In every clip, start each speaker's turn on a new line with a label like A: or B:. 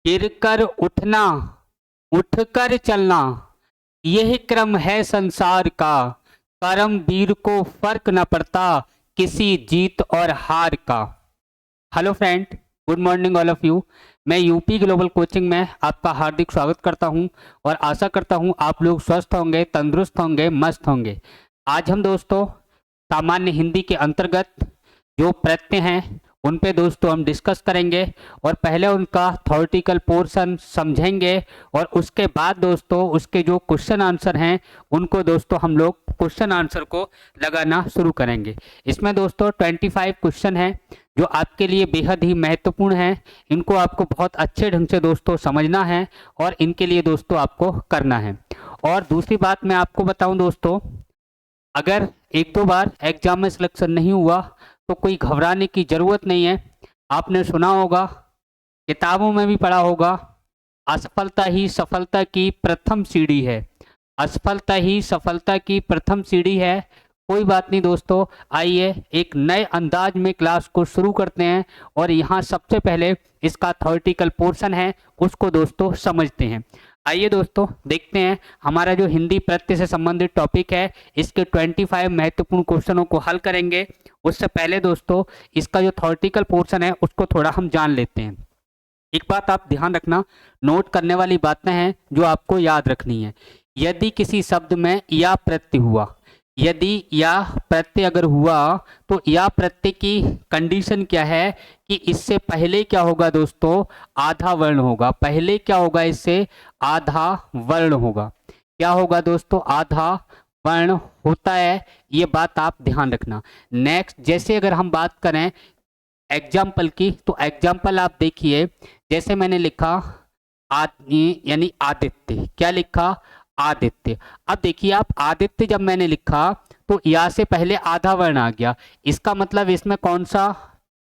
A: गिरकर उठना, उठकर चलना, यह क्रम है संसार का। करमवीर को फर्क न पड़ता किसी जीत और हार का। Hello friend, good morning all of you. मैं यूपी ग्लोबल कोचिंग में आपका हार्दिक स्वागत करता हूं और आशा करता हूं आप लोग स्वस्थ होंगे, तंदुरुस्त होंगे, मस्त होंगे। आज हम दोस्तों सामान्य हिंदी के अंतर्गत जो प्रत्यय हैं उन पे दोस्तों हम डिस्कस करेंगे और पहले उनका थ्योरेटिकल पोर्शन समझेंगे और उसके बाद दोस्तों उसके जो क्वेश्चन आंसर हैं उनको दोस्तों हम लोग क्वेश्चन आंसर को लगाना शुरू करेंगे। इसमें दोस्तों 25 क्वेश्चन हैं जो आपके लिए बेहद ही महत्वपूर्ण हैं। इनको आपको बहुत अच्छे ढंग से दोस्तों समझना है और इनके लिए दोस्तों आपको करना है। और दूसरी बात मैं आपको बताऊं दोस्तों, अगर एक दो बार एग्जाम में सिलेक्शन नहीं हुआ तो कोई घबराने की ज़रूरत नहीं है। आपने सुना होगा, किताबों में भी पढ़ा होगा, असफलता ही सफलता की प्रथम सीढ़ी है। असफलता ही सफलता की प्रथम सीढ़ी है। कोई बात नहीं दोस्तों, आइए एक नए अंदाज में क्लास को शुरू करते हैं और यहाँ सबसे पहले इसका थ्योरेटिकल पोर्शन है उसको दोस्तों समझते हैं। आइए दोस्तों देखते हैं हमारा जो हिंदी प्रत्यय से संबंधित टॉपिक है, इसके 25 महत्वपूर्ण क्वेश्चनों को हल करेंगे। उससे पहले दोस्तों इसका जो थ्योरेटिकल पोर्शन है उसको थोड़ा हम जान लेते हैं। एक बात आप ध्यान रखना, नोट करने वाली बातें हैं जो आपको याद रखनी है। यदि किसी शब्द में या प्रत्यय हुआ, यदि या प्रत्यय अगर हुआ तो या प्रत्यय की कंडीशन क्या है कि इससे पहले क्या होगा दोस्तों, आधा वर्ण होगा। पहले क्या होगा, इससे आधा वर्ण होगा। क्या होगा दोस्तों, आधा वर्ण होता है। ये बात आप ध्यान रखना। नेक्स्ट, जैसे अगर हम बात करें एग्जाम्पल की, तो एग्जाम्पल आप देखिए, जैसे मैंने लिखा आदमी यानी आदित्य। क्या लिखा, आदित्य। अब देखिए आप, आदित्य जब मैंने लिखा तो या से पहले आधा वर्ण आ गया। इसका मतलब इसमें कौन सा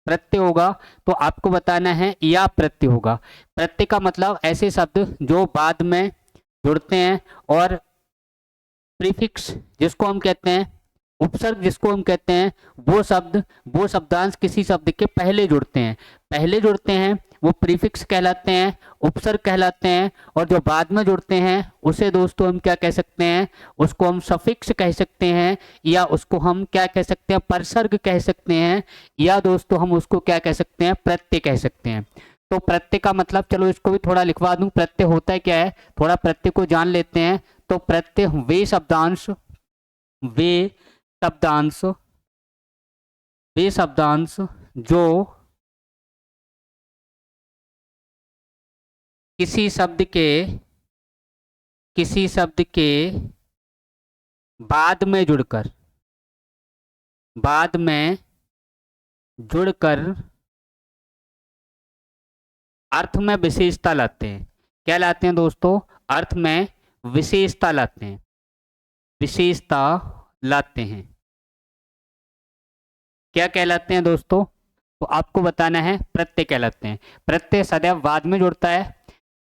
A: प्रत्यय होगा, तो आपको बताना है या प्रत्यय होगा। प्रत्यय का मतलब ऐसे शब्द जो बाद में जुड़ते हैं और प्रीफिक्स जिसको हम कहते हैं, उपसर्ग जिसको हम कहते हैं, वो शब्दांश किसी शब्द के पहले जुड़ते हैं। पहले जुड़ते हैं वो प्रीफिक्स कहलाते हैं, उपसर्ग कहलाते हैं। और जो बाद में जुड़ते हैं उसे दोस्तों हम क्या कह सकते हैं, उसको हम सफिक्स कह सकते हैं, या उसको हम क्या कह सकते हैं, परसर्ग कह सकते हैं, या दोस्तों हम उसको क्या कह सकते हैं, प्रत्यय कह सकते हैं। तो प्रत्यय का मतलब, चलो इसको भी थोड़ा लिखवा दूं, प्रत्यय होता है क्या है, थोड़ा प्रत्यय को जान लेते हैं। तो प्रत्यय वे शब्दांश, वे शब्दांश, वे शब्दांश जो किसी शब्द के, किसी शब्द के बाद में जुड़कर, बाद में जुड़कर अर्थ में विशेषता लाते हैं। क्या लाते हैं दोस्तों, अर्थ में विशेषता लाते हैं, विशेषता लाते हैं। क्या कहलाते हैं दोस्तों, तो आपको बताना है, प्रत्यय कहलाते हैं। प्रत्यय सदैव बाद में जुड़ता है,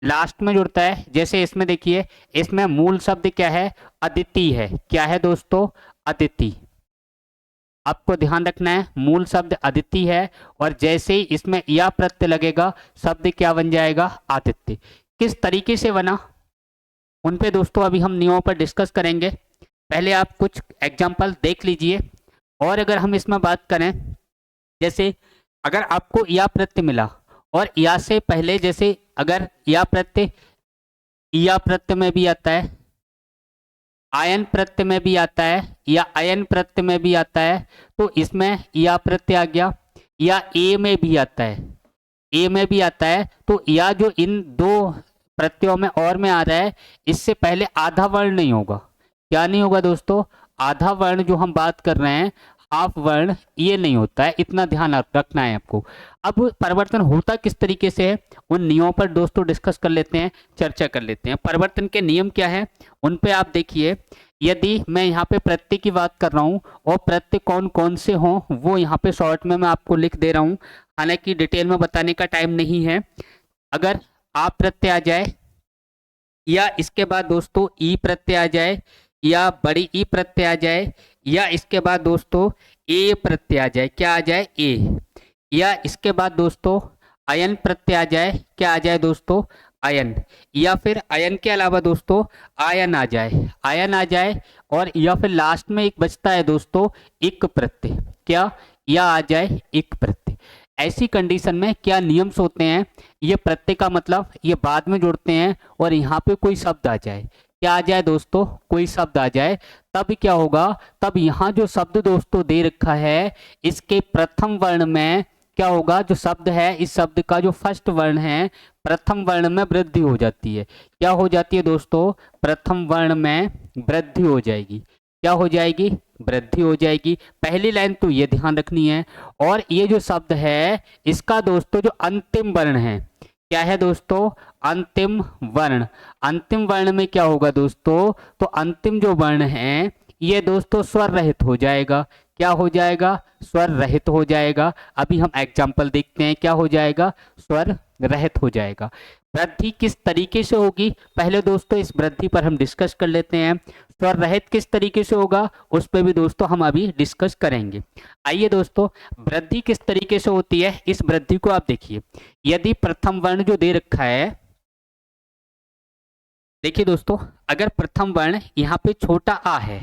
A: लास्ट में जुड़ता है। जैसे इसमें देखिए, इसमें मूल शब्द क्या है, अदिति है। क्या है दोस्तों, अदिति। आपको ध्यान रखना है, मूल शब्द अदिति है और जैसे ही इसमें या प्रत्यय लगेगा शब्द क्या बन जाएगा, आदित्य। किस तरीके से बना, उन पे दोस्तों अभी हम नियमों पर डिस्कस करेंगे। पहले आप कुछ एग्जाम्पल देख लीजिए। और अगर हम इसमें बात करें, जैसे अगर आपको या प्रत्यय मिला और या से पहले, जैसे अगर या प्रत्यय में भी आता है, आयन प्रत्यय में भी आता है, या अयन प्रत्यय में भी आता है, तो इसमें या प्रत्यय आ गया। या ए में भी आता है, ए में भी आता है। तो या जो इन दो प्रत्ययों में और में आ रहा है, इससे पहले आधा वर्ण नहीं होगा। क्या नहीं होगा दोस्तों, आधा वर्ण जो हम बात कर रहे हैं, हाफ वर्ण, ये नहीं होता है। इतना ध्यान रखना है आपको। अब परिवर्तन होता किस तरीके से है, उन नियमों पर दोस्तों डिस्कस कर लेते हैं, चर्चा कर लेते हैं। परिवर्तन के नियम क्या है उन पे आप देखिए। यदि मैं यहाँ पे प्रत्यय की बात कर रहा हूँ और प्रत्यय कौन कौन से हों वो यहाँ पे शॉर्ट में मैं आपको लिख दे रहा हूँ, हालांकि डिटेल में बताने का टाइम नहीं है। अगर आप प्रत्यय आ जाए, या इसके बाद दोस्तों ई प्रत्यय आ जाए, या बड़ी ई प्रत्यय आ जाए, या इसके बाद दोस्तों ए प्रत्यय आ जाए। क्या आ जाए, ए। या इसके बाद दोस्तों अयन प्रत्यय आ जाए, क्या आ जाए दोस्तों, अयन, या फिर अयन के अलावा दोस्तों आयन आ जाए, आयन आ जाए, और या फिर लास्ट में एक बचता है दोस्तों इक प्रत्यय, क्या, या आ जाए इक प्रत्यय। ऐसी कंडीशन में क्या नियम्स होते हैं, ये प्रत्यय का मतलब ये बाद में जोड़ते हैं और यहाँ पे कोई शब्द आ जाए, क्या आ जाए दोस्तों, कोई शब्द आ जाए, तब क्या होगा, तब यहाँ जो शब्द दोस्तों दे रखा है इसके प्रथम वर्ण में क्या होगा, जो शब्द है इस शब्द का जो फर्स्ट वर्ण है प्रथम वर्ण में वृद्धि हो जाती है, क्या हो जाती है दोस्तों, प्रथम वर्ण में वृद्धि हो जाएगी, क्या हो जाएगी, वृद्धि हो जाएगी। पहली लाइन तो ये ध्यान रखनी है। और ये जो शब्द है इसका दोस्तों जो अंतिम वर्ण है, क्या है दोस्तों, अंतिम वर्ण, अंतिम वर्ण में क्या होगा दोस्तों, तो अंतिम जो वर्ण है ये दोस्तों स्वर रहित हो जाएगा, क्या हो जाएगा, स्वर रहित हो जाएगा। अभी हम एग्जाम्पल देखते हैं, क्या हो जाएगा, स्वर रहित हो जाएगा। वृद्धि किस तरीके से होगी, पहले दोस्तों इस वृद्धि पर हम डिस्कस कर लेते हैं। स्वर रहित किस तरीके से होगा उस पर भी दोस्तों हम अभी डिस्कस करेंगे। आइए दोस्तों, वृद्धि किस तरीके से होती है, इस वृद्धि को आप देखिए। यदि प्रथम वर्ण जो दे रखा है, देखिए दोस्तों, अगर प्रथम वर्ण यहाँ पे छोटा आ है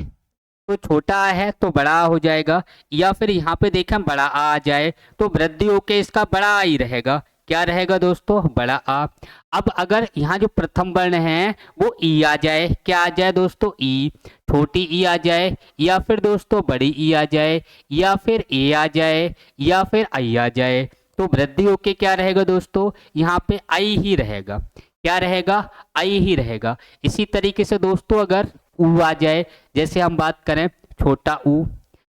A: तो छोटा आ है तो बड़ा आ हो जाएगा, या फिर यहाँ पे देखें बड़ा आ जाए तो वृद्धि होके इसका बड़ा आ ही रहेगा, क्या रहेगा दोस्तों, बड़ा आ। अब अगर यहाँ जो प्रथम वर्ण है वो ई आ जाए, क्या आ जाए दोस्तों, ई, छोटी ई आ जाए, या फिर दोस्तों बड़ी ई आ जाए, या फिर ए आ जाए, या फिर आई आ जाए, तो वृद्धि होके क्या रहेगा दोस्तों, यहाँ पे आई ही रहेगा, क्या रहेगा, आई ही रहेगा। इसी तरीके से दोस्तों अगर ऊ आ जाए, जैसे हम बात करें छोटा ऊ,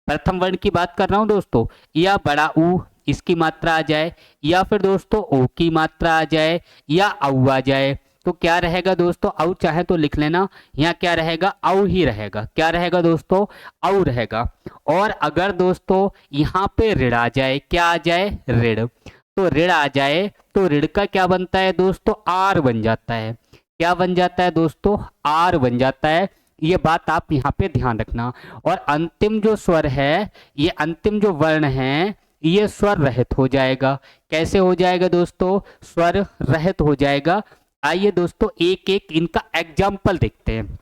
A: प्रथम वर्ण की बात कर रहा हूं दोस्तों, या बड़ा ऊ इसकी मात्रा आ जाए, या फिर दोस्तों ओ की मात्रा आ जाए, या औ आ जाए, तो क्या रहेगा दोस्तों, औ चाहे तो लिख लेना, यहाँ क्या रहेगा, औ ही रहेगा, क्या रहेगा दोस्तों, औ रहेगा। और अगर दोस्तों यहाँ पे ऋण आ जाए, क्या आ जाए, ऋण, तो ऋण आ जाए तो ऋण का क्या बनता है दोस्तों, आर बन जाता है, क्या बन जाता है दोस्तों, आर बन जाता है। ये बात आप यहाँ पे ध्यान रखना। और अंतिम जो स्वर है, ये अंतिम जो वर्ण है ये स्वर रहित हो जाएगा, कैसे हो जाएगा दोस्तों, स्वर रहित हो जाएगा। आइए दोस्तों एक एक इनका एग्जाम्पल देखते हैं।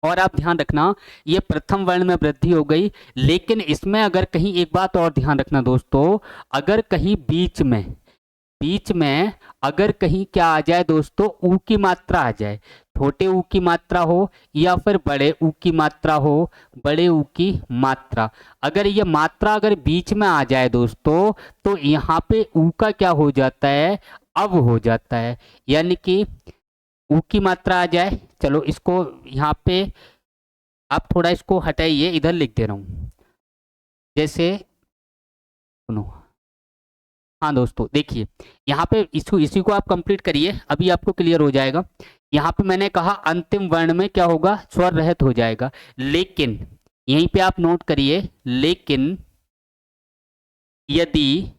A: और आप ध्यान रखना, ये प्रथम वर्ण में वृद्धि हो गई, लेकिन इसमें अगर कहीं एक बात और ध्यान रखना दोस्तों, अगर कहीं बीच में अगर कहीं क्या आ जाए दोस्तों, ऊ की मात्रा आ जाए, छोटे ऊ की मात्रा हो या फिर बड़े ऊ की मात्रा हो, बड़े ऊ की मात्रा, अगर ये मात्रा अगर बीच में आ जाए दोस्तों, तो यहाँ पे ऊ का क्या हो जाता है, अब हो जाता है, यानी कि ऊ की मात्रा आ जाए। चलो इसको यहाँ पे आप थोड़ा इसको हटाइए, इधर लिख दे रहा हूँ, जैसे सुनो, हाँ दोस्तों देखिए, यहाँ पे इसी को आप कंप्लीट करिए, अभी आपको क्लियर हो जाएगा। यहाँ पे मैंने कहा अंतिम वर्ण में क्या होगा, स्वर रहित हो जाएगा, लेकिन यहीं पे आप नोट करिए, लेकिन यदि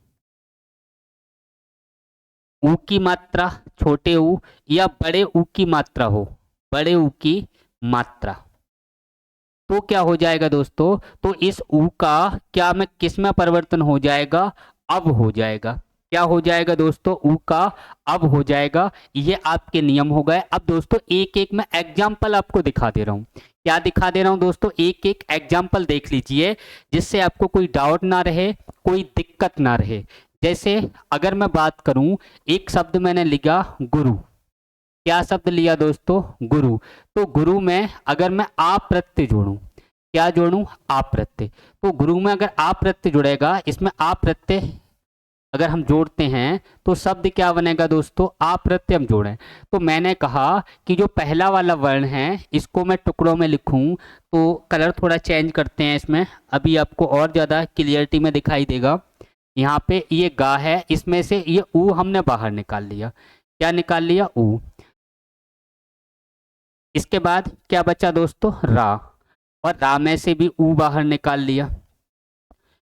A: ऊ की मात्रा छोटे ऊ या बड़े ऊ की मात्रा हो, बड़े ऊ की मात्रा, तो क्या हो जाएगा दोस्तों, तो इस ऊ का क्या में किस में परिवर्तन हो जाएगा, अब हो जाएगा, क्या हो जाएगा दोस्तों, ऊ का अब हो जाएगा। ये आपके नियम हो गए। अब दोस्तों एक एक मैं एग्जाम्पल आपको दिखा दे रहा हूँ, क्या दिखा दे रहा हूँ दोस्तों, एक एक एग्जाम्पल देख लीजिए, जिससे आपको कोई डाउट ना रहे, कोई दिक्कत ना रहे। जैसे अगर मैं बात करूं, एक शब्द मैंने लिखा गुरु, क्या शब्द लिया दोस्तों, गुरु, तो गुरु में अगर मैं आप प्रत्यय जोड़ूं, क्या जोड़ूं, आप प्रत्यय, तो गुरु में अगर आप प्रत्यय जुड़ेगा, इसमें आप प्रत्यय अगर हम जोड़ते हैं तो शब्द क्या बनेगा दोस्तों, आप प्रत्यय हम जोड़ें। तो मैंने कहा कि जो पहला वाला वर्ण है इसको मैं टुकड़ों में लिखूं, तो कलर थोड़ा चेंज करते हैं इसमें, अभी आपको और ज़्यादा क्लियरिटी में दिखाई देगा। यहाँ पे ये गा है, इसमें से ये ऊ हमने बाहर निकाल लिया, क्या निकाल लिया, ऊ। इसके बाद क्या बचा दोस्तों, रा, और रा में से भी ऊ बाहर निकाल लिया,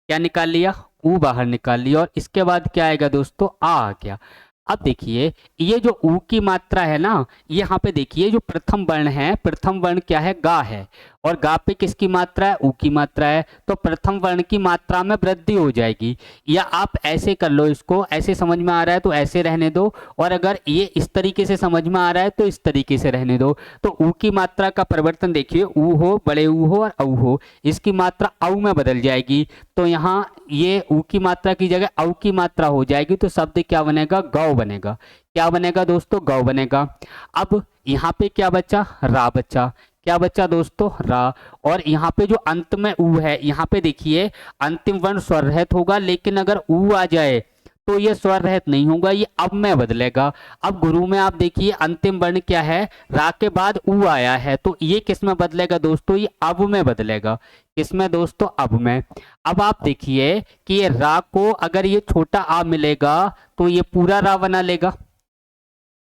A: क्या निकाल लिया, ऊ बाहर निकाल लिया। और इसके बाद क्या आएगा दोस्तों, आ गया। अब देखिए ये जो ऊ की मात्रा है ना, यहाँ पे देखिए जो प्रथम वर्ण है, प्रथम वर्ण क्या है, गा है, और गा पे किसकी मात्रा है, ऊ की मात्रा है, तो प्रथम वर्ण की मात्रा में वृद्धि हो जाएगी। या आप ऐसे कर लो, इसको ऐसे समझ में आ रहा है तो ऐसे रहने दो, और अगर ये इस तरीके से समझ में आ रहा है तो इस तरीके से रहने दो। तो ऊ की मात्रा का परिवर्तन देखिए, ऊ हो, बड़े ऊ हो और औ हो, इसकी मात्रा औ में बदल जाएगी। तो यहाँ ये ऊ की मात्रा की जगह औ की मात्रा हो जाएगी, तो शब्द क्या बनेगा, गौ बनेगा। क्या बनेगा दोस्तों, गौ बनेगा। अब यहाँ पे क्या बचा, रा बचा। क्या बचा दोस्तों, रा। और यहाँ पे जो अंत में ऊ है, यहाँ पे देखिए अंतिम वर्ण स्वर रहित होगा, लेकिन अगर ऊ आ जाए तो ये स्वर रहित नहीं होगा, ये अब में बदलेगा। अब गुरु में आप देखिए अंतिम वर्ण क्या है, रा के बाद ऊ आया है, तो ये किस में बदलेगा दोस्तों, ये अब में बदलेगा। किसमें दोस्तों, अब में। अब आप देखिए कि ये रा को अगर ये छोटा आ मिलेगा तो ये पूरा रा बना लेगा।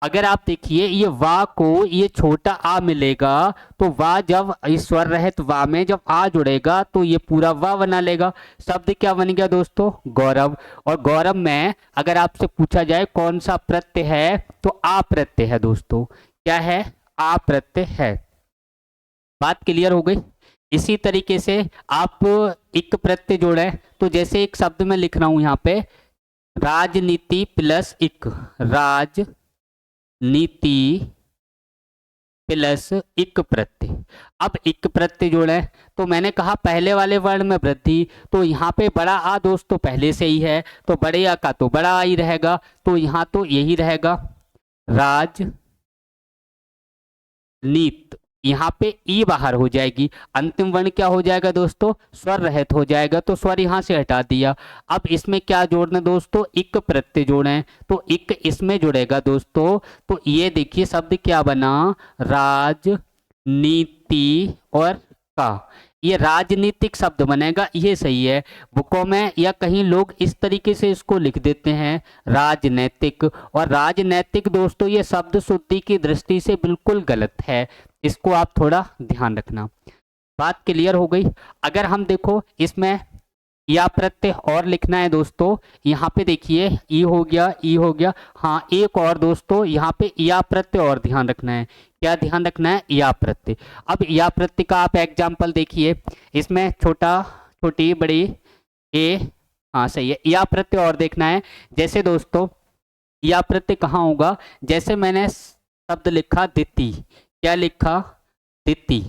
A: अगर आप देखिए ये वा को ये छोटा आ मिलेगा, तो वा जब इस स्वर रहित वा में जब आ जुड़ेगा तो ये पूरा वा बना लेगा। शब्द क्या बन गया दोस्तों, गौरव। और गौरव में अगर आपसे पूछा जाए कौन सा प्रत्यय है, तो आ प्रत्यय है दोस्तों। क्या है, आ प्रत्यय है। बात क्लियर हो गई। इसी तरीके से आप इक प्रत्यय जोड़े, तो जैसे एक शब्द में लिख रहा हूं यहाँ पे, राजनीति प्लस इक, राज नीति प्लस इक प्रत्यय। अब इक प्रत्यय जोड़े, तो मैंने कहा पहले वाले वर्ण में वृद्धि, तो यहाँ पे बड़ा आ दोस्तों पहले से ही है, तो बड़े आ का तो बड़ा आ ही रहेगा, तो यहाँ तो यही रहेगा, राज नीत। यहाँ पे ई बाहर हो जाएगी, अंतिम वर्ण क्या हो जाएगा दोस्तों, स्वर रहित हो जाएगा, तो स्वर यहाँ से हटा दिया। अब इसमें क्या जोड़ना दोस्तों, इक प्रत्यय जोड़े, तो इक इसमें जुड़ेगा दोस्तों। तो ये देखिए शब्द क्या बना, राजनीति और का, ये राजनीतिक शब्द बनेगा, ये सही है। बुकों में या कहीं लोग इस तरीके से इसको लिख देते हैं राजनैतिक, और राजनैतिक दोस्तों ये शब्द शुद्धि की दृष्टि से बिल्कुल गलत है, इसको आप थोड़ा ध्यान रखना। बात क्लियर हो गई। अगर हम देखो इसमें या प्रत्यय और लिखना है दोस्तों, यहाँ पे देखिए ई हो गया, ई हो गया। हाँ एक और दोस्तों, यहाँ पे या प्रत्यय और ध्यान रखना है। क्या ध्यान रखना है, या प्रत्यय। अब या प्रत्यय का आप एग्जाम्पल देखिए, इसमें छोटा छोटी बड़ी ए, हाँ सही है। या प्रत्यय और देखना है, जैसे दोस्तों या प्रत्यय कहाँ होगा, जैसे मैंने शब्द लिखा दिति, क्या लिखा, दिति,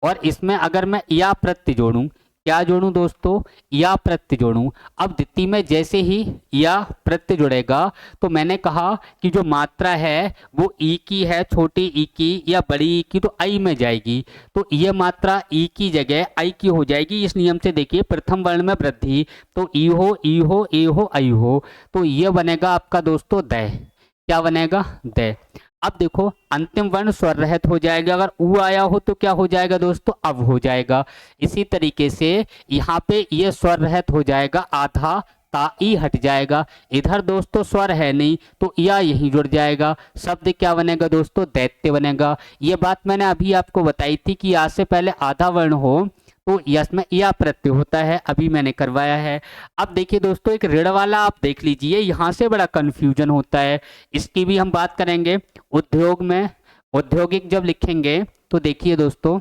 A: और इसमें अगर मैं या प्रत्यय जोड़ूं, क्या जोड़ूं दोस्तों, या प्रत्यय जोड़ूं। अब दिति में जैसे ही या प्रत्यय जुड़ेगा, तो मैंने कहा कि जो मात्रा है वो ई की है, छोटी ई की या बड़ी ई की, तो आई में जाएगी, तो ये मात्रा ई की जगह आई की हो जाएगी। इस नियम से देखिए प्रथम वर्ण में वृद्धि, तो ई हो, ई हो, ए हो, आई हो, तो ये बनेगा आपका दोस्तों दै। क्या बनेगा, दै। अब देखो अंतिम वर्ण स्वर रहित हो जाएगा, अगर ऊ आया हो तो क्या हो जाएगा दोस्तों, अब हो जाएगा। इसी तरीके से यहाँ पे ये स्वर रहित हो जाएगा, आधा ता ई हट जाएगा। इधर दोस्तों स्वर है नहीं, तो या यहीं जुड़ जाएगा, शब्द क्या बनेगा दोस्तों, दैत्य बनेगा। ये बात मैंने अभी आपको बताई थी कि या से पहले आधा वर्ण हो तो यस में या प्रत्यय होता है, अभी मैंने करवाया है। अब देखिए दोस्तों एक ऋण वाला आप देख लीजिए, यहाँ से बड़ा कंफ्यूजन होता है, इसकी भी हम बात करेंगे। उद्योग में औद्योगिक जब लिखेंगे तो देखिए दोस्तों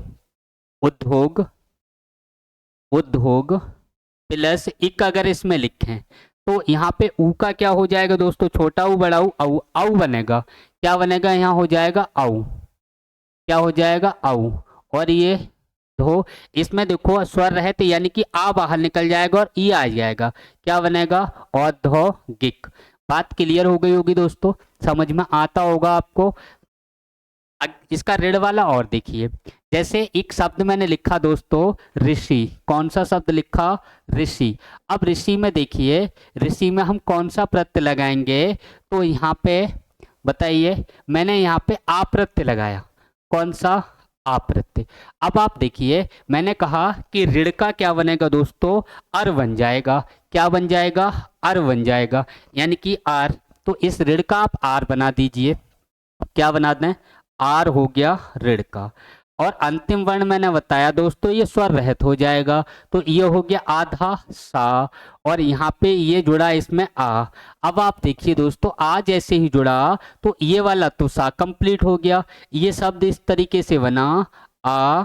A: उद्योग, उद्योग प्लस इक अगर इसमें लिखें, तो यहाँ पे ऊ का क्या हो जाएगा दोस्तों, छोटा ऊ बड़ा ऊ, औ औ बनेगा। क्या बनेगा, यहाँ हो जाएगा औ। क्या हो जाएगा, औ। और ये धो, इसमें देखो स्वर रहे तो यानी कि आ बाहर निकल जाएगा और ई आ जाएगा, क्या बनेगा, औद्योगिक। बात क्लियर हो गई होगी दोस्तों, समझ में आता होगा आपको। इसका ऋण वाला और देखिए, जैसे एक शब्द मैंने लिखा दोस्तों ऋषि, कौन सा शब्द लिखा, ऋषि। अब ऋषि में देखिए, ऋषि में हम कौन सा प्रत्यय लगाएंगे, तो यहाँ पे बताइए, मैंने यहाँ पे आ प्रत्यय लगाया, कौन सा, आ प्रत्यय। अब आप देखिए मैंने कहा कि ऋण का क्या बनेगा दोस्तों, अर बन जाएगा। क्या बन जाएगा, अर बन जाएगा, यानी कि आर। तो इस ऋण का आप आर बना दीजिए। क्या बना दें, आर हो गया ऋण का। और अंतिम वर्ण मैंने बताया दोस्तों ये स्वर रहित हो जाएगा। तो ये हो गया आधा सा, और यहाँ पे ये जुड़ा इसमें आ। अब आप देखिए दोस्तों, आ जैसे ही जुड़ा तो ये वाला तो सा कंप्लीट हो गया। ये शब्द इस तरीके से बना, आ,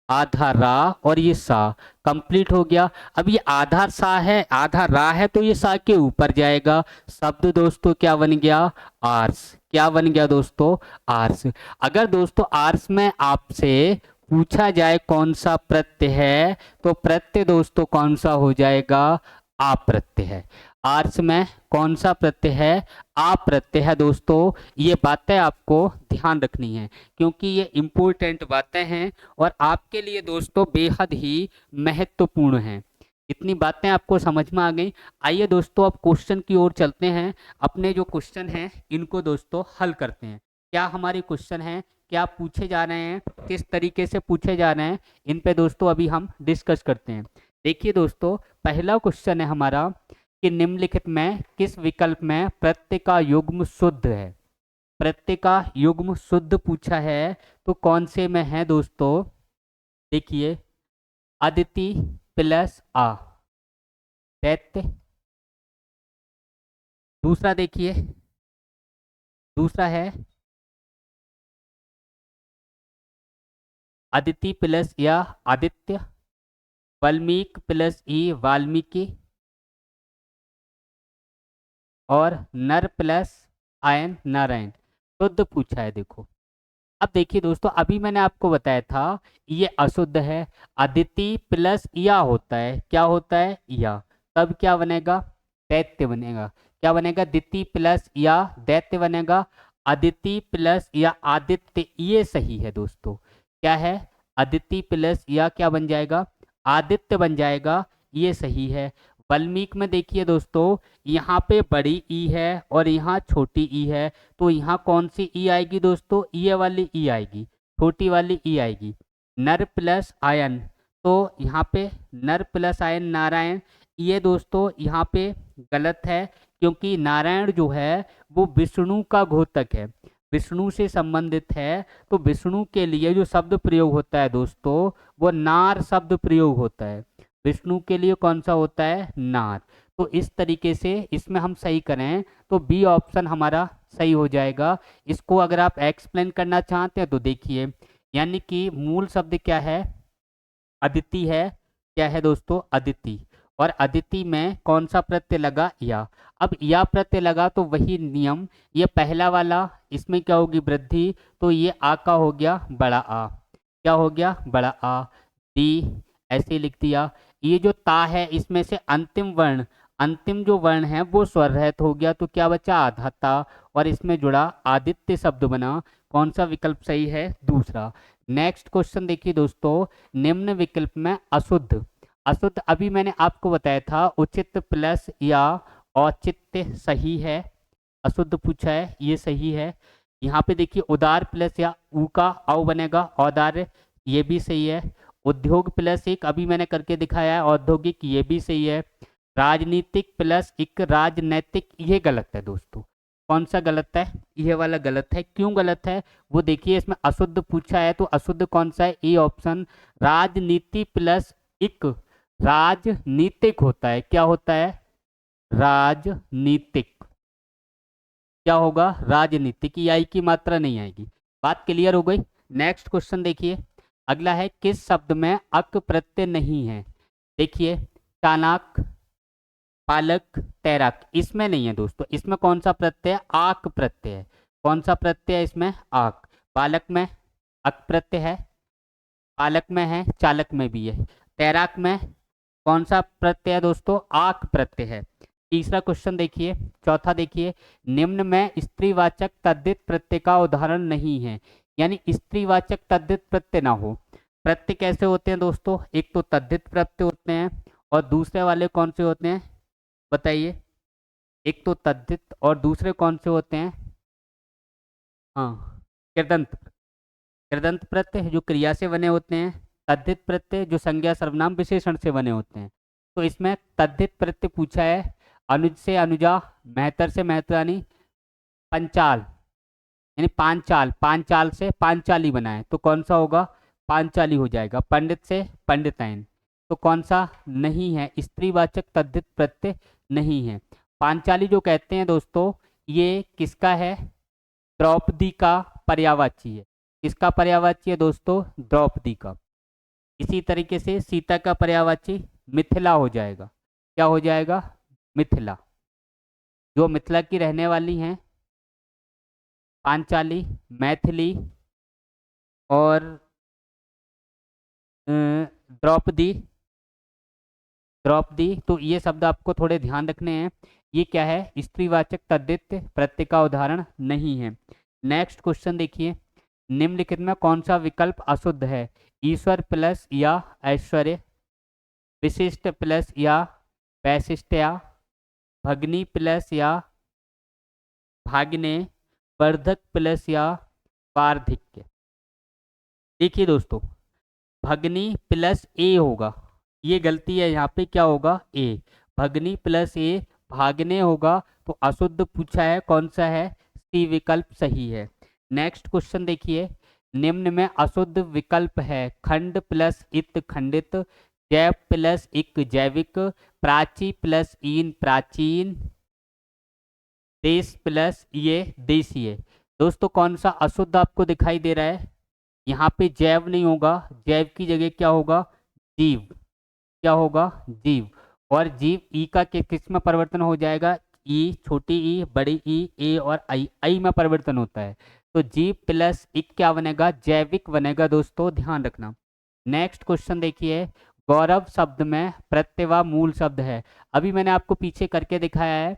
A: आधा रा, और ये सा कंप्लीट हो गया। अब ये आधा सा है, आधा रा है, तो ये सा के ऊपर जाएगा। शब्द दोस्तों क्या बन गया? आर्स। क्या बन गया दोस्तों? आर्स। अगर दोस्तों आर्स में आपसे पूछा जाए कौन सा प्रत्यय है, तो प्रत्यय दोस्तों कौन सा हो जाएगा? आ प्रत्यय है। आर्स में कौन सा प्रत्यय है? आ प्रत्यय है दोस्तों। ये बातें आपको ध्यान रखनी है, क्योंकि ये इम्पोर्टेंट बातें हैं और आपके लिए दोस्तों बेहद ही महत्वपूर्ण हैं। इतनी बातें आपको समझ में आ गई। आइए दोस्तों अब क्वेश्चन की ओर चलते हैं। अपने जो क्वेश्चन हैं इनको दोस्तों हल करते हैं। क्या हमारे क्वेश्चन हैं, क्या पूछे जा रहे हैं, किस तरीके से पूछे जा रहे हैं, इन पे दोस्तों अभी हम डिस्कस करते हैं। देखिए दोस्तों, पहला क्वेश्चन है हमारा कि निम्नलिखित में किस विकल्प में प्रत्यय का युग्म शुद्ध है? प्रत्यय का युग्म शुद्ध पूछा है, तो कौन से में है दोस्तों? देखिए, अदिति प्लस आ, दैत्य। दूसरा देखिए, दूसरा है अदिति प्लस या आदित्य, वाल्मीकि प्लस ई वाल्मीकि, और नर प्लस आयन नारायण। शुद्ध पूछा है देखो। अब देखिए दोस्तों, अभी मैंने आपको बताया था ये अशुद्ध है। अदिति प्लस या होता है, क्या होता है? या। तब क्या बनेगा? दैत्य बनेगा। क्या बनेगा? दिति प्लस या दैत्य बनेगा। अदिति प्लस या आदित्य, ये सही है दोस्तों। क्या है? अदिति प्लस या क्या बन जाएगा? आदित्य बन जाएगा, ये सही है। वाल्मीकि में देखिए दोस्तों, यहाँ पे बड़ी ई है और यहाँ छोटी ई है, तो यहाँ कौन सी ई आएगी दोस्तों? ये वाली ई आएगी, छोटी वाली ई आएगी। नर प्लस आयन, तो यहाँ पे नर प्लस आयन नारायण, ये दोस्तों यहाँ पे गलत है, क्योंकि नारायण जो है वो विष्णु का घोतक है, विष्णु से संबंधित है। तो विष्णु के लिए जो शब्द प्रयोग होता है दोस्तों, वो नार शब्द प्रयोग होता है। विष्णु के लिए कौन सा होता है? नार। तो इस तरीके से इसमें हम सही करें तो बी ऑप्शन हमारा सही हो जाएगा। इसको अगर आप एक्सप्लेन करना चाहते हैं तो देखिए, यानी कि मूल शब्द क्या है? अदिति है। क्या है दोस्तों? अदिति। और अदिति में कौन सा प्रत्यय लगा? या। अब या प्रत्यय लगा तो वही नियम, ये पहला वाला, इसमें क्या होगी? वृद्धि, तो ये आ का हो गया बड़ा आ। क्या हो गया? बड़ा आ। दी ऐसे लिख दिया। ये जो ता है, इसमें से अंतिम वर्ण, अंतिम जो वर्ण है वो स्वर रहित हो गया, तो क्या बचा? आधा ता, और इसमें जुड़ा आदित्य शब्द बना। कौन सा विकल्प सही है? दूसरा। नेक्स्ट क्वेश्चन देखिए दोस्तों, निम्न विकल्प में अशुद्ध। अशुद्ध अभी मैंने आपको बताया था, उचित प्लस या औचित्य सही है। अशुद्ध पूछा है, ये सही है। यहाँ पे देखिए, उदार प्लस या ऊ का औ बनेगा, औदार्य, ये भी सही है। उद्योग प्लस एक अभी मैंने करके दिखाया है, औद्योगिक, ये भी सही है। राजनीतिक प्लस एक राजनैतिक, ये गलत है दोस्तों। कौन सा गलत है? ये वाला गलत है। क्यों गलत है वो देखिए, इसमें अशुद्ध पूछा है, तो अशुद्ध कौन सा है? A option. राजनीति प्लस एक राजनीतिक होता है। क्या होता है? राजनीतिक। क्या होगा? राजनीतिक। ई आई की मात्रा नहीं आएगी। बात क्लियर हो गई। नेक्स्ट क्वेश्चन देखिए, अगला है किस शब्द में अक प्रत्यय नहीं है? देखिए, चाणाक, पालक, तैराक, इसमें नहीं है दोस्तों। इसमें कौन सा प्रत्यय? आक प्रत्यय है। कौन सा प्रत्यय है इसमें? आक। बालक में अक प्रत्यय है, पालक में है, चालक में भी है। तैराक में कौन सा प्रत्यय है दोस्तों? आक प्रत्यय है। तीसरा क्वेश्चन देखिए, चौथा देखिए, निम्न में स्त्रीवाचक तद्धित प्रत्यय का उदाहरण नहीं है। यानी स्त्रीवाचक तद्धित प्रत्यय ना हो। प्रत्यय कैसे होते हैं दोस्तों? एक तो तद्धित प्रत्यय होते हैं, और दूसरे वाले कौन से होते हैं बताइए? एक तो तद्धित, और दूसरे कौन से होते हैं? हाँ, कृदंत। कृदंत प्रत्यय जो क्रिया से बने होते हैं, तद्धित प्रत्यय जो संज्ञा सर्वनाम विशेषण से बने होते हैं। तो इसमें तद्धित प्रत्यय पूछा है, अनुज से अनुजा, मेहतर से मेहतरानी, पंचाल यानी पांचाल, पांचाल से पांचाली बनाए, तो कौन सा होगा? पांचाली हो जाएगा, पंडित से पंडिताइन। तो कौन सा नहीं है, स्त्रीवाचक तद्धित प्रत्यय नहीं है। पांचाली जो कहते हैं दोस्तों, ये किसका है, द्रौपदी का पर्यायवाची है। किसका पर्यायवाची है दोस्तों, द्रौपदी का। इसी तरीके से सीता का पर्यायवाची मिथिला हो जाएगा। क्या हो जाएगा, मिथिला। जो मिथिला की रहने वाली हैं, पांचाली, मैथिली और द्रौपदी, द्रौपदी, तो ये शब्द आपको थोड़े ध्यान रखने हैं। ये क्या है, स्त्रीवाचक तद्धित प्रत्यय का उदाहरण नहीं है। नेक्स्ट क्वेश्चन देखिए, निम्नलिखित में कौन सा विकल्प अशुद्ध है, ईश्वर प्लस या ऐश्वर्य, विशिष्ट प्लस या वैशिष्ट्या, भगनी प्लस या भाग्ने, वर्धक प्लस या वार्धिक्य। देखिए दोस्तों, भगनी प्लस ए होगा, ये गलती है यहाँ पे, क्या होगा, ए। भगनी प्लस ए भागने होगा, तो अशुद्ध पूछा है, कौन सा है, सी विकल्प सही है। नेक्स्ट क्वेश्चन देखिए, निम्न में अशुद्ध विकल्प है, खंड प्लस इत खंडित, जैव प्लस इक जैविक, प्राची प्लस इन प्राचीन, देश प्लस ये देशीय। दोस्तों कौन सा अशुद्ध आपको दिखाई दे रहा है, यहाँ पे जैव नहीं होगा, जैव की जगह क्या होगा, जीव। क्या होगा, जीव। और जीव ई का किस में परिवर्तन हो जाएगा, ई, छोटी ई, बड़ी ई, ए और आई में परिवर्तन होता है। तो जीव प्लस इक क्या बनेगा, जैविक बनेगा दोस्तों, ध्यान रखना। नेक्स्ट क्वेश्चन देखिए, गौरव शब्द में प्रत्यय मूल शब्द है। अभी मैंने आपको पीछे करके दिखाया है,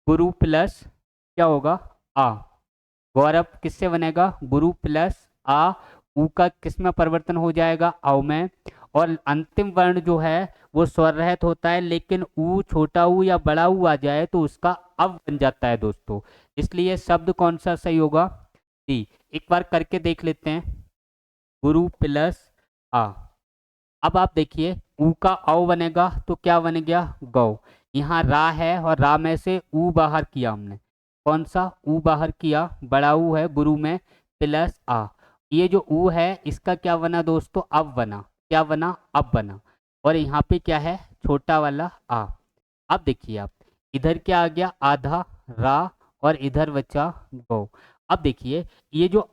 A: गुरु प्लस क्या होगा, आ। गौरव किससे बनेगा, गुरु प्लस आ, ऊ का किस में परिवर्तन हो जाएगा, औ में। और अंतिम वर्ण जो है वो स्वर रहित होता है, लेकिन ऊ, छोटा ऊ या बड़ा ऊ आ जाए तो उसका अव बन जाता है दोस्तों। इसलिए शब्द कौन सा सही होगा, डी। एक बार करके देख लेते हैं, गुरु प्लस आ। अब आप देखिए, ऊ का औ बनेगा तो क्या बन गया, गौ। यहाँ रा है और रा में से ऊ बाहर किया हमने, कौन सा, ऊ बाहर किया, बड़ा ऊ है गुरु में, प्लस आ। ये जो ऊ है इसका क्या बना दोस्तों, अब बना, क्या बना, अब बना। और यहाँ पे क्या है, छोटा वाला आ। अब देखिए आप, इधर क्या आ गया, आधा रा, और इधर बचा गौ। अब देखिए, ये जो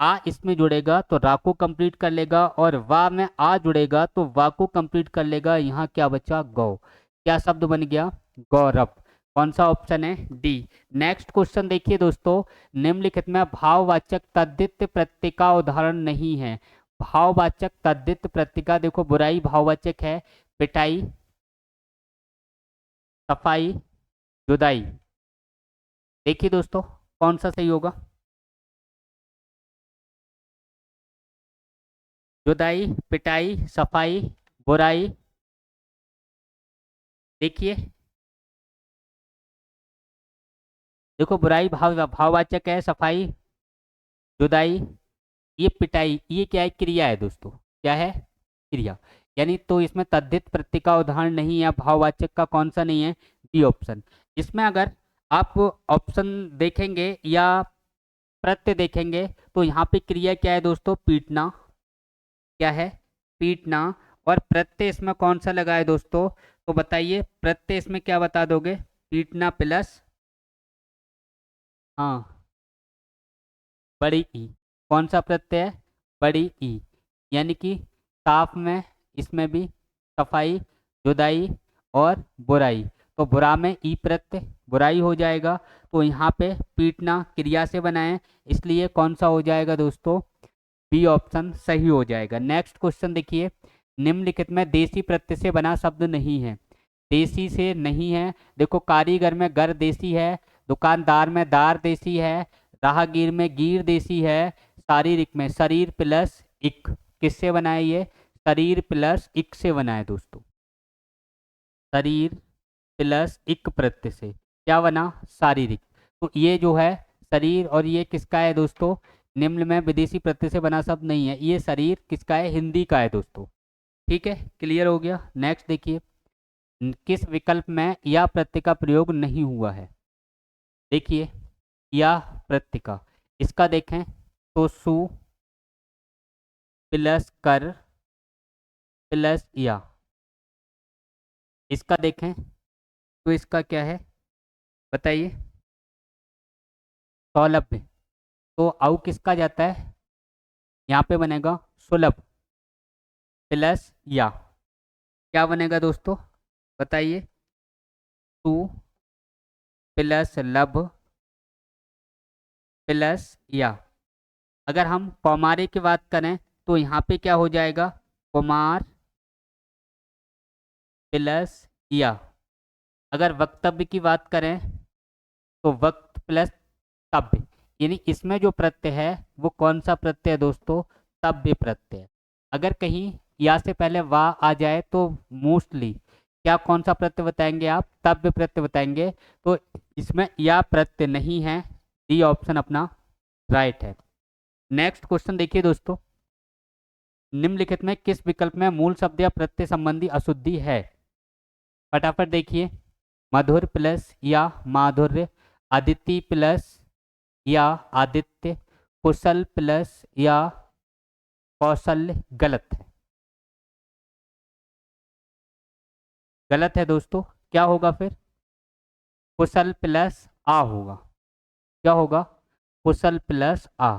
A: आ इसमें जुड़ेगा तो रा को कंप्लीट कर लेगा, और वा में आ जुड़ेगा तो वा को कंप्लीट कर लेगा। यहाँ क्या बचा, गौ। क्या शब्द बन गया, गौरव। कौन सा ऑप्शन है, डी। नेक्स्ट क्वेश्चन देखिए दोस्तों, निम्नलिखित में भाववाचक तद्धित प्रत्यय का उदाहरण नहीं है। भाववाचक तद्धित प्रत्यय का, देखो बुराई भाववाचक है, पिटाई, सफाई, जुदाई। देखिए दोस्तों कौन सा सही होगा, जुदाई, पिटाई, सफाई, बुराई। देखिए, देखो बुराई भाववाचक है, सफाई, जुदाई, ये पिटाई, ये क्या है, क्रिया है दोस्तों, क्या है, क्रिया। यानी तो इसमें तद्धित प्रत्यय का उदाहरण नहीं है, भाववाचक का कौन सा नहीं है, डी ऑप्शन। इसमें अगर आप ऑप्शन देखेंगे या प्रत्यय देखेंगे तो यहाँ पे क्रिया क्या है दोस्तों, पीटना, क्या है, पीटना। और प्रत्यय इसमें कौन सा लगा है दोस्तों, तो बताइए, प्रत्यय इसमें क्या बता दोगे, पीटना प्लस, हाँ, बड़ी ई। कौन सा प्रत्यय है, बड़ी ई। यानी कि साफ में, इसमें भी सफाई, जुदाई और बुराई। तो बुरा में ई प्रत्यय, बुराई हो जाएगा। तो यहाँ पे पीटना क्रिया से बना है, इसलिए कौन सा हो जाएगा दोस्तों, बी ऑप्शन सही हो जाएगा। नेक्स्ट क्वेश्चन देखिए, निम्नलिखित में देसी प्रत्यय से बना शब्द नहीं है। देसी से नहीं है, देखो कारीगर में गर देसी है, दुकानदार में दार देसी है, राहगीर में गीर देसी है, शारीरिक में शरीर प्लस इक। किससे बना है ये, शरीर प्लस इक से बना है दोस्तों, शरीर प्लस इक प्रत्यय से क्या बना, शारीरिक। तो ये जो है शरीर, और ये किसका है दोस्तों, निम्न में विदेशी प्रत्यय से बना शब्द नहीं है, ये शरीर किसका है, हिंदी का है दोस्तों। ठीक है, क्लियर हो गया। नेक्स्ट देखिए, किस विकल्प में या प्रत्यय का प्रयोग नहीं हुआ है। देखिए, या प्रत्यय का, इसका देखें तो सु, प्लस कर प्लस या। इसका देखें तो इसका क्या है बताइए, सौलभ। तो आउ किसका जाता है, यहाँ पे बनेगा सुलभ प्लस या। क्या बनेगा दोस्तों बताइए, टू प्लस लभ प्लस या। अगर हम कौमारे की बात करें तो यहाँ पे क्या हो जाएगा, कुमार प्लस या। अगर वक्तव्य की बात करें तो वक्त प्लस तव्य, यानी इसमें जो प्रत्यय है वो कौन सा प्रत्यय है दोस्तों, तव्य प्रत्यय। अगर कहीं या से पहले वा आ जाए तो मोस्टली क्या कौन सा प्रत्यय बताएंगे आप, तव्य प्रत्यय बताएंगे। तो इसमें या प्रत्यय नहीं है, डी ऑप्शन अपना राइट है। नेक्स्ट क्वेश्चन देखिए दोस्तों, निम्नलिखित में किस विकल्प में मूल शब्द या प्रत्यय संबंधी अशुद्धि है। फटाफट देखिए, मधुर प्लस या माधुर्य, अदिति प्लस या आदित्य, कुशल प्लस या कौशल्य। गलत है, गलत है दोस्तों। क्या होगा फिर, कुशल प्लस आ होगा। क्या होगा, कुशल प्लस आ।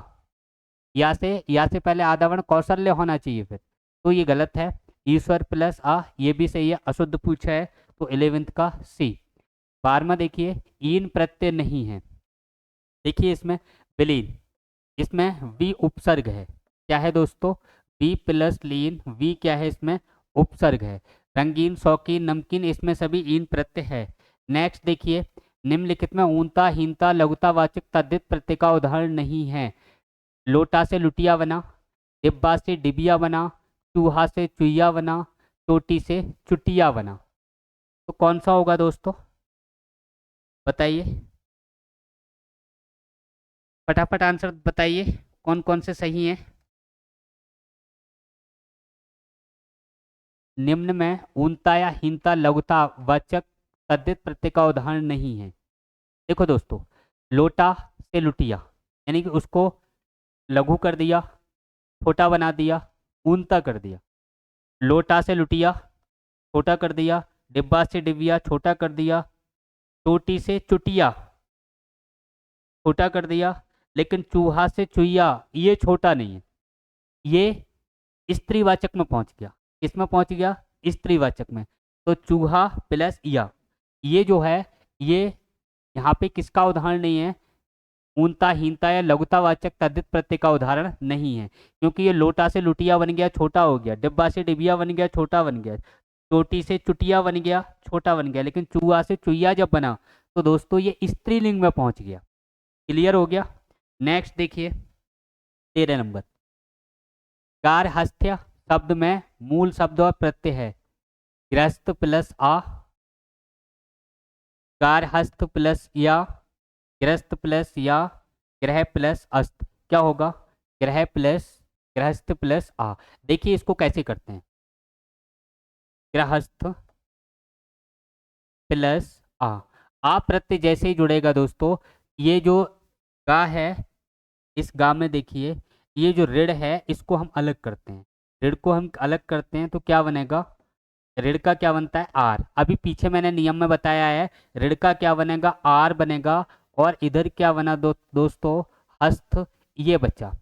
A: या से पहले आधा वर्ण कौशल्य होना चाहिए फिर, तो ये गलत है। ईश्वर प्लस आ, ये भी सही है, अशुद्ध पूछा है तो 11th का सी। 12वां देखिए, ईन प्रत्यय नहीं है। देखिए इसमें विलीन, इसमें वी उपसर्ग है। क्या है दोस्तों, वी प्लस लीन, वी क्या है इसमें उपसर्ग है। रंगीन शौकीन नमकीन, इसमें सभी ईन प्रत्यय है। नेक्स्ट देखिए, निम्नलिखित में ऊनता हीनता लघुतावाचक तद्धित प्रत्यय का उदाहरण नहीं है। लोटा से लुटिया बना, डिब्बा से डिबिया बना, चूहा से चुईया बना, चोटी से चुटिया बना। तो कौन सा होगा दोस्तों बताइए, फटाफट आंसर बताइए कौन कौन से सही हैं। निम्न में ऊनता या हीनता लघुता वाचक तद्धित प्रत्यय का उदाहरण नहीं है। देखो दोस्तों, लोटा से लुटिया यानी कि उसको लघु कर दिया, छोटा बना दिया, ऊनता कर दिया। लोटा से लुटिया छोटा कर दिया, डिब्बा से डिबिया छोटा कर दिया, चोटी से चुटिया छोटा कर दिया, लेकिन चूहा से चुईया ये छोटा नहीं है, ये स्त्रीवाचक में पहुंच गया। किसमें पहुंच गया, स्त्रीवाचक में। तो चूहा प्लस या, ये जो है ये यहाँ पे किसका उदाहरण नहीं है, ऊनता हीनता या लघुतावाचक तद्धित प्रत्यय का उदाहरण नहीं है, क्योंकि ये लोटा से लुटिया बन गया, छोटा हो गया, डिब्बा से डिबिया बन गया, छोटा बन गया, चोटी से चुटिया बन गया, छोटा बन गया, लेकिन चूहा से चुईया जब बना तो दोस्तों ये स्त्रीलिंग में पहुंच गया। क्लियर हो गया। नेक्स्ट देखिए 13 नंबर, गार्हस्थ्य शब्द में मूल शब्द और प्रत्यय है गृहस्थ प्लस आ, गार्हस्थ प्लस या, गृहस्थ प्लस या, ग्रह प्लस अस्त। क्या होगा, ग्रह प्लस गृहस्थ प्लस आ। देखिए इसको कैसे करते हैं, गृहस्थ प्लस आ प्रत्यय जैसे ही जुड़ेगा दोस्तों, ये जो गा है इस गा में देखिए ये जो ऋण है इसको हम अलग करते हैं, ऋण को हम अलग करते हैं तो क्या बनेगा, ऋण का क्या बनता है आर। अभी पीछे मैंने नियम में बताया है, ऋण का क्या बनेगा आर बनेगा, और इधर क्या बना दोस्तों हस्त, ये बचा।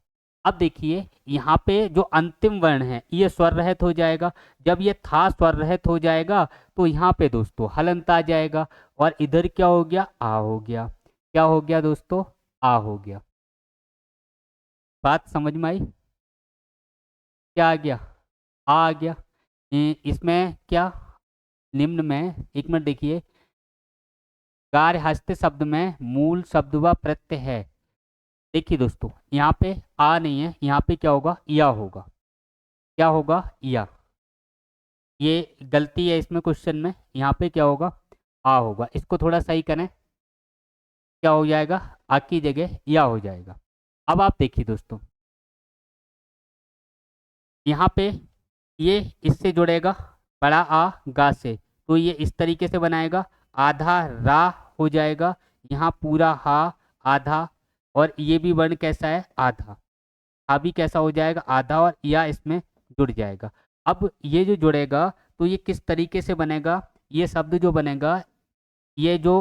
A: अब देखिए यहाँ पे जो अंतिम वर्ण है ये स्वर रहित हो जाएगा, जब ये था स्वर रहित हो जाएगा तो यहाँ पे दोस्तों हलंत आ जाएगा, और इधर क्या हो गया आ हो गया। क्या हो गया दोस्तों, आ हो गया। बात समझ में आई, क्या आ गया, आ गया। इसमें क्या, निम्न में एक मिनट देखिए, गार्हस्थ्य शब्द में मूल शब्द व प्रत्यय है। देखिए दोस्तों यहाँ पे आ नहीं है, यहाँ पे क्या होगा या होगा। क्या होगा या, ये गलती है इसमें क्वेश्चन में, यहाँ पे क्या होगा आ होगा। इसको थोड़ा सही करें, क्या हो जाएगा आ की जगह या हो जाएगा। अब आप देखिए दोस्तों यहाँ पे ये इससे जुड़ेगा बड़ा आ गा से, तो ये इस तरीके से बनाएगा, आधा रा हो जाएगा, यहाँ पूरा हा आधा, और ये भी वर्ण कैसा है आधा। था भी कैसा हो जाएगा, आधा, और या इसमें जुड़ जाएगा। अब ये जो जुड़ेगा तो ये किस तरीके से बनेगा, ये शब्द जो बनेगा, ये जो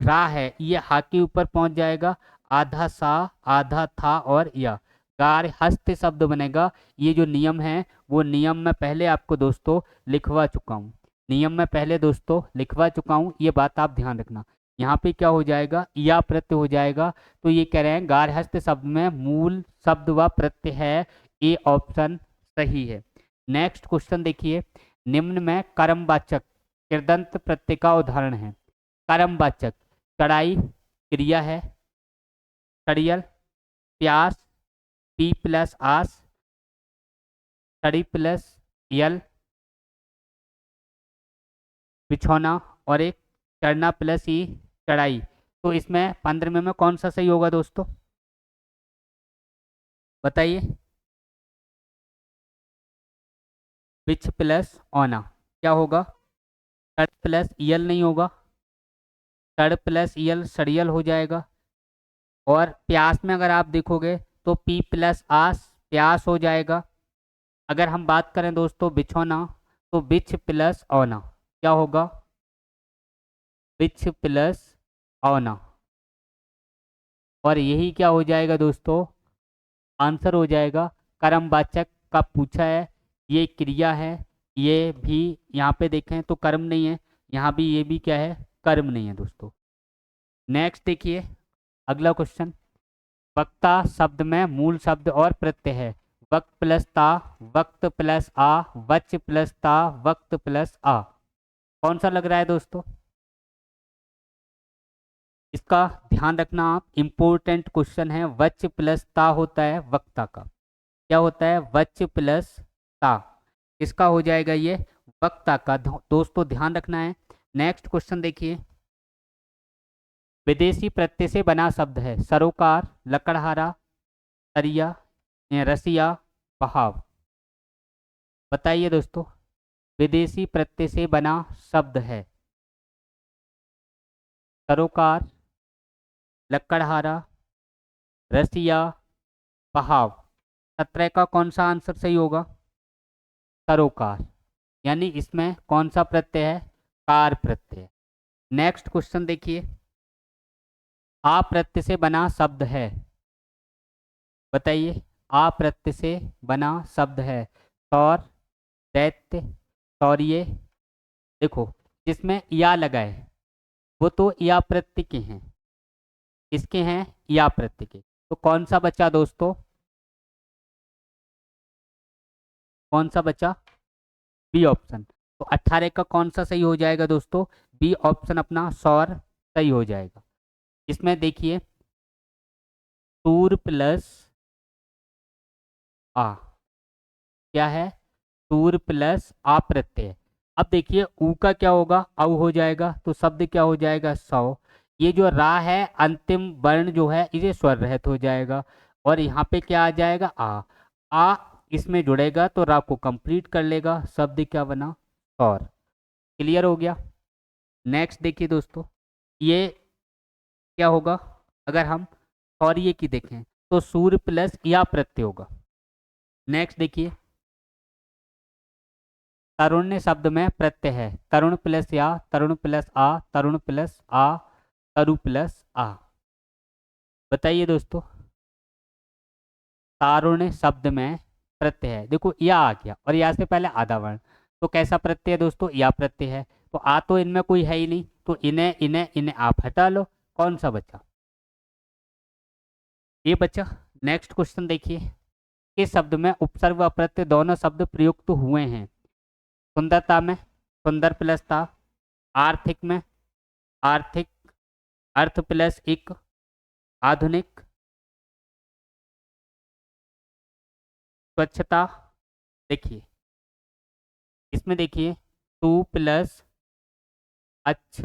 A: रा है ये हा के ऊपर पहुंच जाएगा, आधा सा, आधा था और या, गार हस्त शब्द बनेगा। ये जो नियम है वो नियम मैं पहले आपको दोस्तों लिखवा चुका हूँ, नियम मैं पहले दोस्तों लिखवा चुका हूँ, ये बात आप ध्यान रखना। यहाँ पे क्या हो जाएगा, या प्रत्यय हो जाएगा। तो ये कह रहे हैं गार हस्त शब्द में मूल शब्द व प्रत्यय है, ए ऑप्शन सही है। नेक्स्ट क्वेश्चन देखिए, निम्न में कर्मवाचक कृदंत प्रत्यय का उदाहरण है। कर्मवाचक कड़ाई क्रिया है, कड़ियल प्यास, पी प्लस आस, सड़ी प्लस यल बिछौना, और एक चढ़ना प्लस ई चढ़ाई। तो इसमें 15 में कौन सा सही होगा दोस्तों, बताइए। बिछ प्लस ओना क्या होगा, सड़ प्लस यल नहीं होगा, सड़ प्लस यल सड़ियल हो जाएगा। और प्यास में अगर आप देखोगे तो पी प्लस आस प्यास हो जाएगा। अगर हम बात करें दोस्तों बिछौना, तो बिछ प्लस औना क्या होगा, बिछ प्लस औना। और यही क्या हो जाएगा दोस्तों, आंसर हो जाएगा। कर्मवाचक का पूछा है, ये क्रिया है, ये भी यहाँ पे देखें तो कर्म नहीं है, यहाँ भी ये भी क्या है, कर्म नहीं है दोस्तों। नेक्स्ट देखिए अगला क्वेश्चन, वक्ता शब्द में मूल शब्द और प्रत्यय है। वक्त प्लस ता, वक्त प्लस आ, वच प्लस ता, वक्त प्लस आ। कौन सा लग रहा है दोस्तों, इसका ध्यान रखना आप, इंपॉर्टेंट क्वेश्चन है। वच प्लस ता होता है वक्ता का, क्या होता है, वच प्लस ता, इसका हो जाएगा ये वक्ता का, दोस्तों ध्यान रखना है। नेक्स्ट क्वेश्चन देखिए, विदेशी प्रत्यय से बना शब्द है। सरोकार, लकड़हारा, सरिया, रसिया, बहाव। बताइए दोस्तों, विदेशी प्रत्यय से बना शब्द है। सरोकार, लकड़हारा, रसिया, बहाव। 17 का कौन सा आंसर सही होगा, सरोकार, यानी इसमें कौन सा प्रत्यय है, कार प्रत्यय। नेक्स्ट क्वेश्चन देखिए, आ प्रत्यय से बना शब्द है। बताइए, आ प्रत्यय से बना शब्द है। सौर, दैत्य, शौर्य। देखो जिसमें या लगा है वो तो या प्रत्यय के हैं, इसके हैं या प्रत्यय के। तो कौन सा बचा दोस्तों, कौन सा बचा, बी ऑप्शन। तो 18 का कौन सा सही हो जाएगा दोस्तों, बी ऑप्शन अपना सौर सही हो जाएगा। इसमें देखिए सूर प्लस आ क्या है, सूर प्लस आ प्रत्यय। अब देखिए ऊ का क्या होगा, औ हो जाएगा, तो शब्द क्या हो जाएगा, सौ। ये जो रा है अंतिम वर्ण जो है इसे स्वर रहित हो जाएगा, और यहाँ पे क्या आ जाएगा, आ इसमें जुड़ेगा तो रा को कंप्लीट कर लेगा, शब्द क्या बना, सौर। क्लियर हो गया। नेक्स्ट देखिए दोस्तों, ये क्या होगा, अगर हम सौर्य की देखें तो सूर्य प्लस या प्रत्यय होगा। नेक्स्ट देखिए, तरुण्य शब्द में प्रत्यय है। तरुण प्लस या, तरुण प्लस आ, तरुण प्लस आ, तरु प्लस आ। बताइए दोस्तों, तारुण्य शब्द में प्रत्यय है, देखो या आ गया और या से पहले आधा वर्ण, तो कैसा प्रत्यय है दोस्तों, या प्रत्यय है। तो आ तो इनमें कोई है ही नहीं, तो इन्हें इन्हें इन्हें आप हटा लो, कौन सा बचा, ये बचा। नेक्स्ट क्वेश्चन देखिए, इस शब्द में उपसर्ग व प्रत्यय दोनों शब्द प्रयुक्त हुए हैं। सुंदरता में सुंदर प्लस ता, आर्थिक में आर्थिक, अर्थ प्लस इक, आधुनिक, स्वच्छता। देखिए इसमें देखिए टू प्लस अच्छ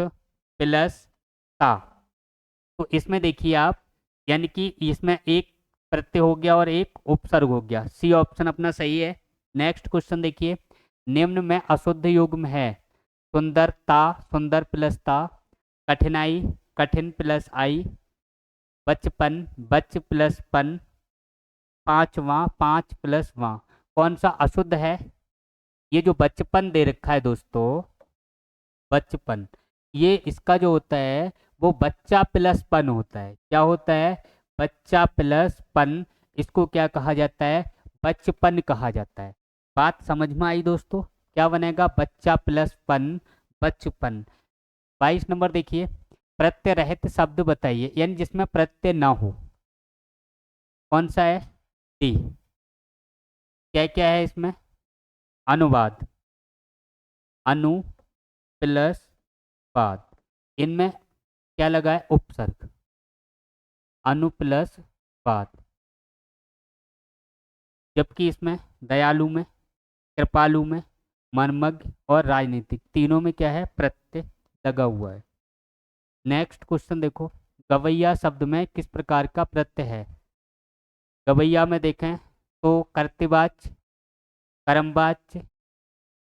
A: प्लस ता, तो इसमें देखिए आप, यानी कि इसमें एक प्रत्यय हो गया और एक उपसर्ग हो गया, सी ऑप्शन अपना सही है। नेक्स्ट क्वेश्चन देखिए, निम्न में अशुद्ध युग्म है। सुंदरता, सुंदर प्लस ता, कठिनाई, कठिन प्लस आई, बचपन, बच प्लस पन, पांचवा, 5 प्लस वां, कौन सा अशुद्ध है? ये जो बचपन दे रखा है दोस्तों, बचपन, ये इसका जो होता है वो बच्चा प्लस पन होता है। क्या होता है? बच्चा प्लस पन। इसको क्या कहा जाता है? बचपन कहा जाता है। बात समझ में आई दोस्तों? क्या बनेगा? बच्चा प्लस पन, बचपन। 22 नंबर देखिए, प्रत्यय रहित शब्द बताइए, यानी जिसमें प्रत्यय ना हो। कौन सा है? डी। क्या क्या है इसमें? अनुवाद, अनु प्लस वाद। इनमें क्या लगा है? उपसर्ग, अनु प्लस वाद। जबकि इसमें दयालु में, कृपालु में, मर्मज्ञ और राजनीतिक, तीनों में क्या है? प्रत्यय लगा हुआ है। नेक्स्ट क्वेश्चन देखो, गवैया शब्द में किस प्रकार का प्रत्यय है? गवैया में देखें तो कर्तृवाच्य, कर्मवाच्य,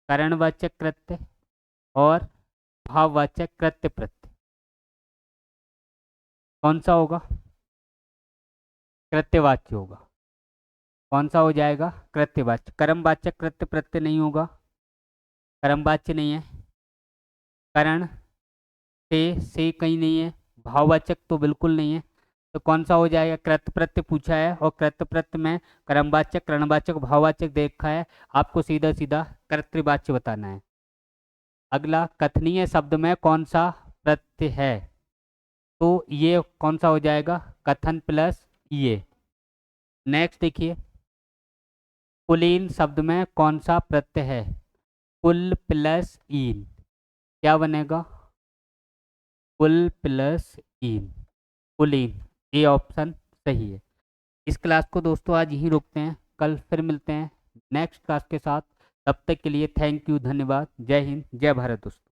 A: करणवाचक कृत्य और भाववाचक कृत्य प्रत्यय। कौन सा होगा? कृत्यवाच्य होगा। कौन सा हो जाएगा? कृत्यवाच्य। कर्मवाचक कृत्य प्रत्यय नहीं होगा, कर्मवाच्य नहीं है। करण से कहीं नहीं है, भाववाचक तो बिल्कुल नहीं है। तो कौन सा हो जाएगा? कृत्य प्रत्यय पूछा है और कृत्य प्रत्यय में कर्मवाचक, करणवाचक, भाववाचक देखा है, आपको सीधा सीधा कर्तृवाच्य बताना है। अगला, कथनीय शब्द में कौन सा प्रत्यय है? तो ये कौन सा हो जाएगा? कथन प्लस ये। नेक्स्ट देखिए, कुलीन शब्द में कौन सा प्रत्यय है? कुल प्लस ईन। क्या बनेगा? कुल प्लस ईन, कुलीन। ए ऑप्शन सही है। इस क्लास को दोस्तों आज यहीं रोकते हैं, कल फिर मिलते हैं नेक्स्ट क्लास के साथ। तब तक के लिए थैंक यू, धन्यवाद। जय हिंद, जय भारत दोस्तों।